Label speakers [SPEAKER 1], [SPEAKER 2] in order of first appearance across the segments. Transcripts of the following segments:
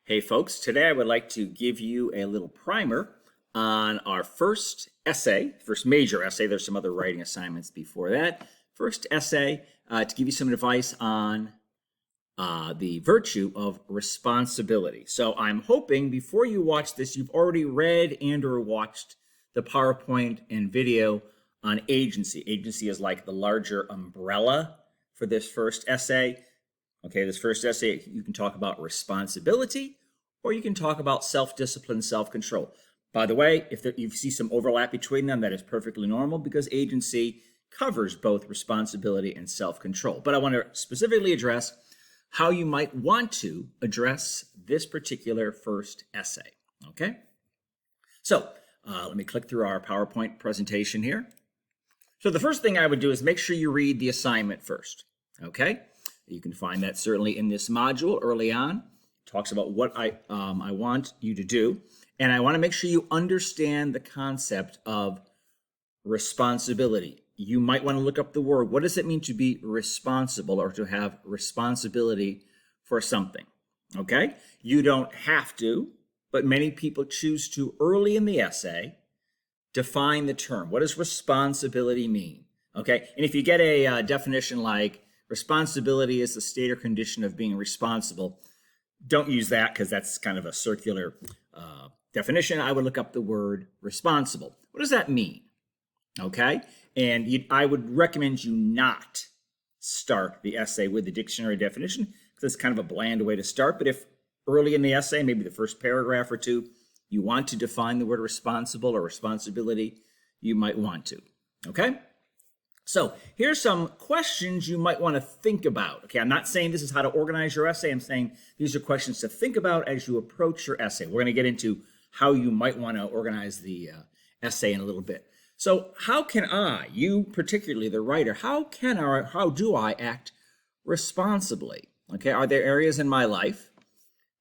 [SPEAKER 1] Hey folks, today I would like to give you a little primer on our first essay, first major essay. There's some other writing assignments before that. First essay to give you some advice on the virtue of responsibility. So I'm hoping before you watch this, you've already read and or watched the PowerPoint and video on agency. Agency is like the larger umbrella for this first essay. Okay, this first essay, you can talk about responsibility or you can talk about self-discipline, self-control. By the way, if you see some overlap between them, that is perfectly normal because agency covers both responsibility and self-control. But I want to specifically address how you might want to address this particular first essay, okay? So let me click through our PowerPoint presentation here. So the first thing I would do is make sure you read the assignment first, okay? You can find that certainly in this module early on. It talks about what I want you to do. And I want to make sure you understand the concept of responsibility. You might want to look up the word. What does it mean to be responsible or to have responsibility for something? Okay? You don't have to, but many people choose to early in the essay define the term. What does responsibility mean? Okay? And if you get a definition like responsibility is the state or condition of being responsible, don't use that because that's kind of a circular definition. I would look up the word responsible. What does that mean? Okay? And I would recommend you not start the essay with the dictionary definition because it's kind of a bland way to start. But if early in the essay, maybe the first paragraph or two, you want to define the word responsible or responsibility, you might want to. Okay? So here's some questions you might want to think about. Okay, I'm not saying this is how to organize your essay. I'm saying these are questions to think about as you approach your essay. We're going to get into how you might want to organize the essay in a little bit. So how can I, you particularly the writer, how do I act responsibly? Okay, are there areas in my life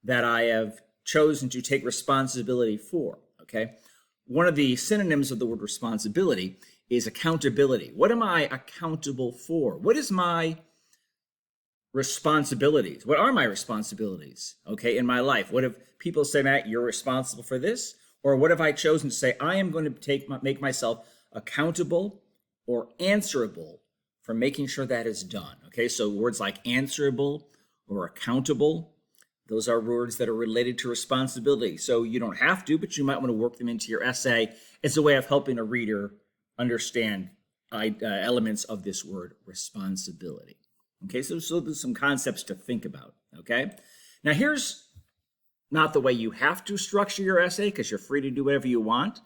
[SPEAKER 1] that I have chosen to take responsibility for? Okay, one of the synonyms of the word responsibility is accountability. What am I accountable for? What is my responsibilities? What are my responsibilities, okay, in my life? What if people say, Matt, you're responsible for this? Or what have I chosen to say, I am going to make myself accountable or answerable for making sure that is done, okay? So words like answerable or accountable, those are words that are related to responsibility. So you don't have to, but you might want to work them into your essay. It's a way of helping a reader understand elements of this word responsibility. Okay, so there's some concepts to think about, okay? Now here's not the way you have to structure your essay because you're free to do whatever you want.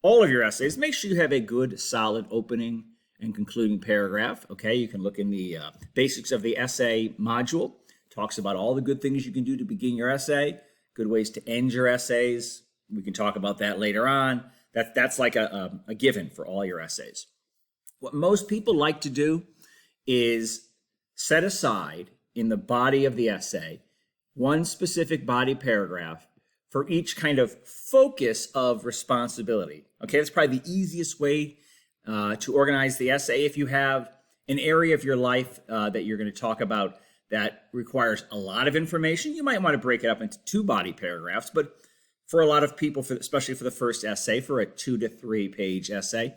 [SPEAKER 1] All of your essays, make sure you have a good, solid opening and concluding paragraph, okay? You can look in the basics of the essay module. It talks about all the good things you can do to begin your essay, good ways to end your essays. We can talk about that later on. That's like a given for all your essays. What most people like to do is set aside in the body of the essay one specific body paragraph for each kind of focus of responsibility. Okay, that's probably the easiest way to organize the essay. If you have an area of your life that you're going to talk about that requires a lot of information, you might want to break it up into two body paragraphs, but for a lot of people, especially for the first essay, for a 2 to 3 page essay,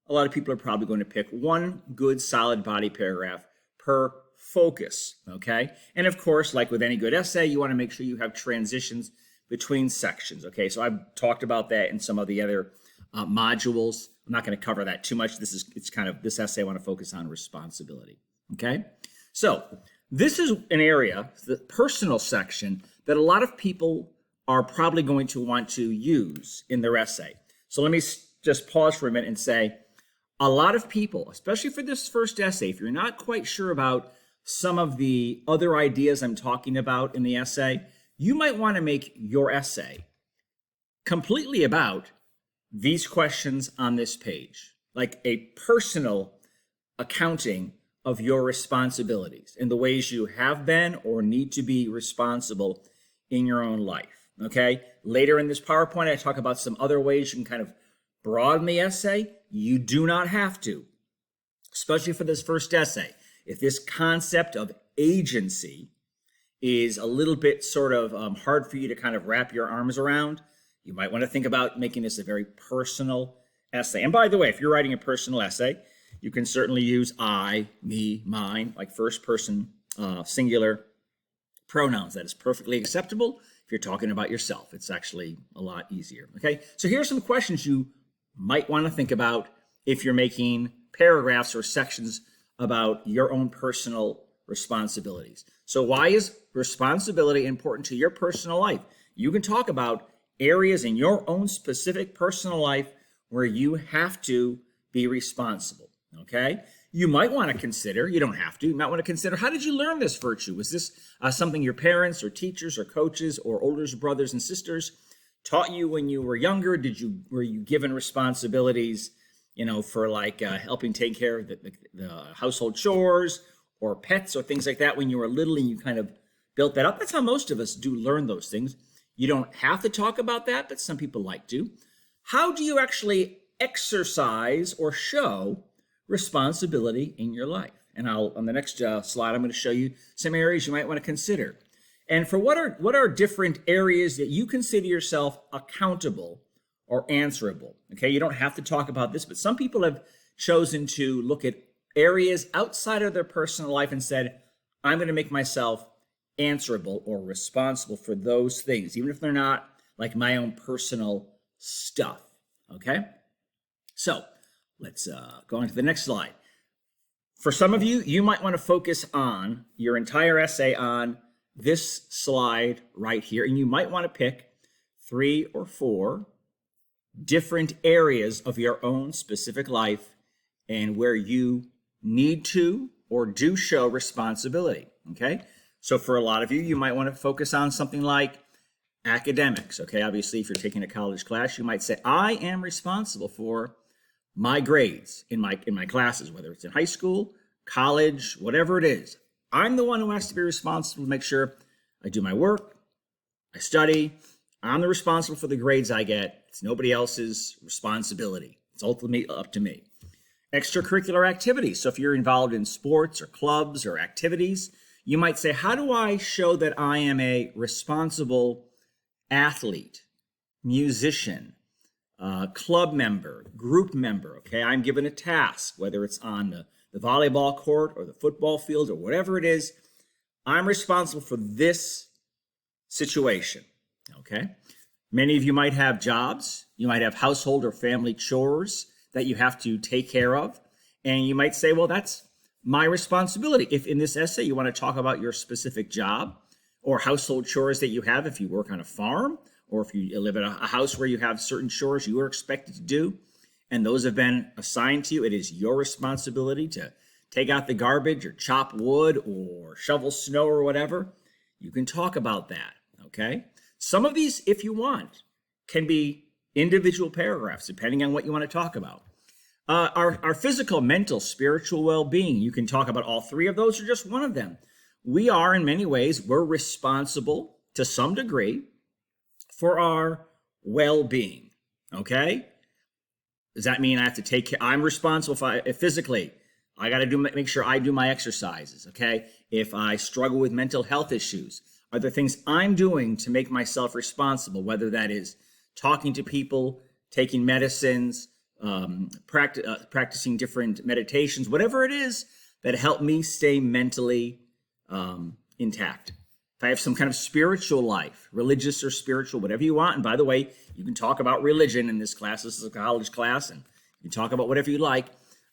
[SPEAKER 1] a lot of people are probably going to pick one good solid body paragraph per focus, okay? And of course, like with any good essay, you want to make sure you have transitions between sections, okay? So I've talked about that in some of the other modules. I'm not going to cover that too much. This essay I want to focus on responsibility, okay? So this is an area, the personal section, that a lot of people are probably going to want to use in their essay. So let me just pause for a minute and say, a lot of people, especially for this first essay, if you're not quite sure about some of the other ideas I'm talking about in the essay, you might want to make your essay completely about these questions on this page, like a personal accounting of your responsibilities and the ways you have been or need to be responsible in your own life. Okay, later in this PowerPoint, I talk about some other ways you can kind of broaden the essay. You do not have to, especially for this first essay. If this concept of agency is a little bit sort of hard for you to kind of wrap your arms around, you might want to think about making this a very personal essay. And by the way, if you're writing a personal essay, you can certainly use I, me, mine, like first person singular pronouns. That is perfectly acceptable if you're talking about yourself. It's actually a lot easier. Okay, so here's some questions you might want to think about if you're making paragraphs or sections about your own personal responsibilities. So why is responsibility important to your personal life? You can talk about areas in your own specific personal life where you have to be responsible, okay? You might want to consider, you don't have to, you might want to consider, how did you learn this virtue? Was this something your parents or teachers or coaches or older brothers and sisters taught you when you were younger? Were you given responsibilities, for like helping take care of the household chores or pets or things like that when you were little and you kind of built that up? That's how most of us do learn those things. You don't have to talk about that, but some people like to. How do you actually exercise or show responsibility in your life? And on the next slide, I'm going to show you some areas you might want to consider. And for what are different areas that you consider yourself accountable or answerable? Okay, you don't have to talk about this, but some people have chosen to look at areas outside of their personal life and said, I'm going to make myself answerable or responsible for those things, even if they're not like my own personal stuff. Okay, so let's go on to the next slide. For some of you, you might want to focus on your entire essay on this slide right here, and you might want to pick 3 or 4 different areas of your own specific life and where you need to or do show responsibility, okay? So for a lot of you, you might want to focus on something like academics, okay? Obviously, if you're taking a college class, you might say, I am responsible for my grades in my classes, whether it's in high school, college, whatever it is. I'm the one who has to be responsible to make sure I do my work, I study. I'm the responsible for the grades I get. It's nobody else's responsibility. It's ultimately up to me. Extracurricular activities. So if you're involved in sports or clubs or activities, you might say, how do I show that I am a responsible athlete, musician, club member, group member? Okay, I'm given a task, whether it's on the volleyball court or the football field or whatever it is. I'm responsible for this situation. Okay. Many of you might have jobs. You might have household or family chores that you have to take care of. And you might say, well, that's my responsibility. If in this essay you want to talk about your specific job or household chores that you have, if you work on a farm or if you live in a house where you have certain chores you are expected to do, and those have been assigned to you, it is your responsibility to take out the garbage or chop wood or shovel snow or whatever. You can talk about that. Okay. Some of these, if you want, can be individual paragraphs, depending on what you want to talk about. Our physical, mental, spiritual well-being, you can talk about all 3 of those or just one of them. We are, in many ways, we're responsible to some degree for our well-being, okay? Does that mean I have to take care? I'm responsible if physically. I got to make sure I do my exercises, okay? If I struggle with mental health issues, are there things I'm doing to make myself responsible, whether that is talking to people, taking medicines, practicing different meditations, whatever it is that help me stay mentally intact. If I have some kind of spiritual life, religious or spiritual, whatever you want. And by the way, you can talk about religion in this class. This is a college class, and you can talk about whatever you like.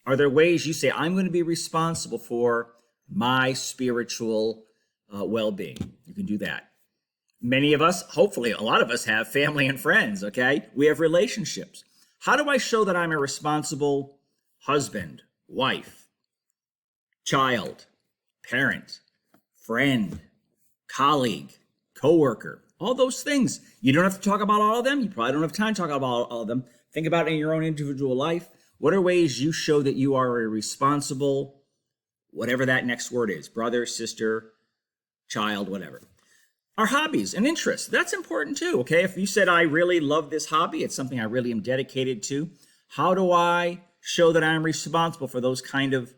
[SPEAKER 1] Are there ways you say, I'm going to be responsible for my spiritual well-being? You can do that. Many of us, hopefully a lot of us, have family and friends, okay? We have relationships. How do I show that I'm a responsible husband, wife, child, parent, friend, colleague, coworker, all those things? You don't have to talk about all of them. You probably don't have time to talk about all of them. Think about it in your own individual life. What are ways you show that you are a responsible, whatever that next word is, brother, sister, child, whatever. Our hobbies and interests, that's important too, okay? If you said, I really love this hobby, it's something I really am dedicated to, how do I show that I'm responsible for those kind of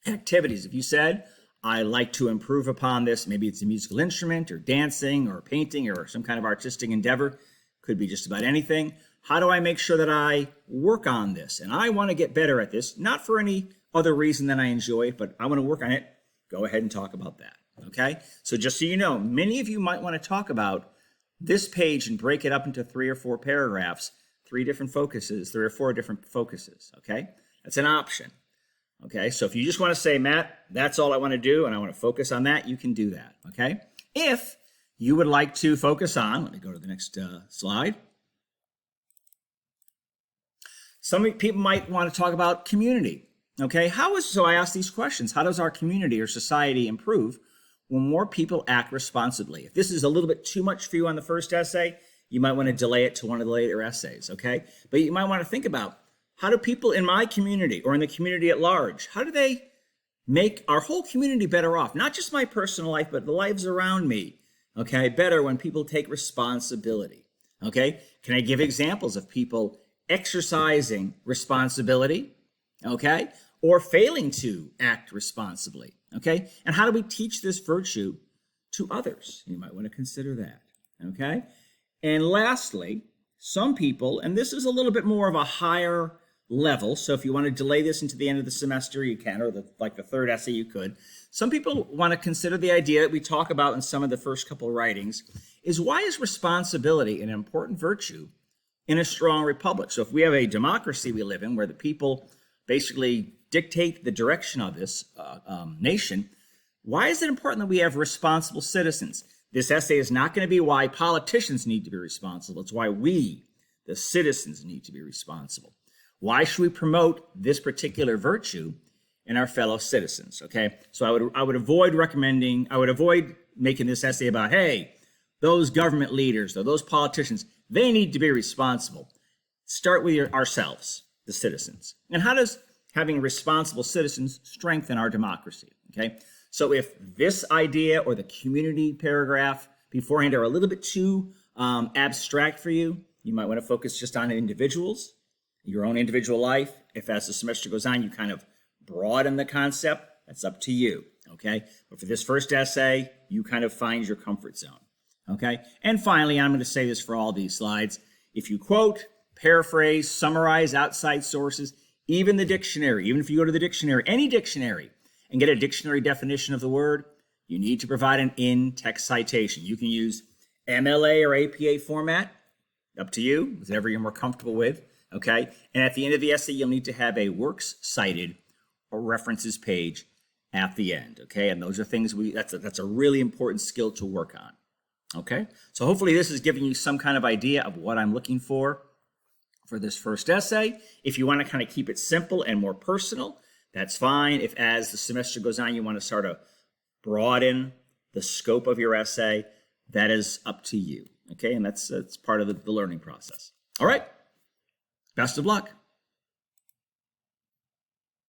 [SPEAKER 1] activities? If you said, I like to improve upon this. Maybe it's a musical instrument or dancing or painting or some kind of artistic endeavor. Could be just about anything. How do I make sure that I work on this? And I want to get better at this, not for any other reason than I enjoy it, but I want to work on it. Go ahead and talk about that. Okay? So just so you know, many of you might want to talk about this page and break it up into 3 or 4 paragraphs, 3 different focuses, 3 or 4 different focuses. Okay? That's an option. Okay? So if you just want to say, Matt, that's all I want to do and I want to focus on that, you can do that. Okay? If you would like to focus on, let me go to the next slide. Some people might want to talk about community. Okay, so I ask these questions. How does our community or society improve when more people act responsibly? If this is a little bit too much for you on the first essay, you might want to delay it to one of the later essays, okay? But you might want to think about, how do people in my community or in the community at large, how do they make our whole community better off? Not just my personal life, but the lives around me, okay? Better when people take responsibility, okay? Can I give examples of people exercising responsibility, okay, or failing to act responsibly, okay? And how do we teach this virtue to others? You might want to consider that, okay? And lastly, some people, and this is a little bit more of a higher level, so if you want to delay this into the end of the semester, you can, or like the third essay, you could. Some people want to consider the idea that we talk about in some of the first couple of writings, is why is responsibility an important virtue in a strong republic? So if we have a democracy we live in where the people basically dictate the direction of this nation, why is it important that we have responsible citizens? This essay is not going to be why politicians need to be responsible. It's why we, the citizens, need to be responsible. Why should we promote this particular virtue in our fellow citizens? Okay, so I would avoid making this essay about, hey, those government leaders or those politicians, they need to be responsible. Start with ourselves, the citizens. And how does having responsible citizens strengthen our democracy? Okay, so if this idea or the community paragraph beforehand are a little bit too abstract for you, you might want to focus just on individuals, your own individual life. If as the semester goes on, you kind of broaden the concept, that's up to you. Okay, but for this first essay, you kind of find your comfort zone. Okay, and finally, I'm going to say this for all these slides. If you quote, paraphrase, summarize outside sources, even the dictionary, even if you go to the dictionary, any dictionary, and get a dictionary definition of the word, you need to provide an in-text citation. You can use MLA or APA format, up to you, whatever you're more comfortable with, okay? And at the end of the essay, you'll need to have a works cited or references page at the end, okay? And those are things that's a really important skill to work on, okay? So hopefully this is giving you some kind of idea of what I'm looking for this first essay. If you want to kind of keep it simple and more personal, that's fine. If as the semester goes on, you want to sort of broaden the scope of your essay, that is up to you, okay? And that's part of the learning process. All right, best of luck.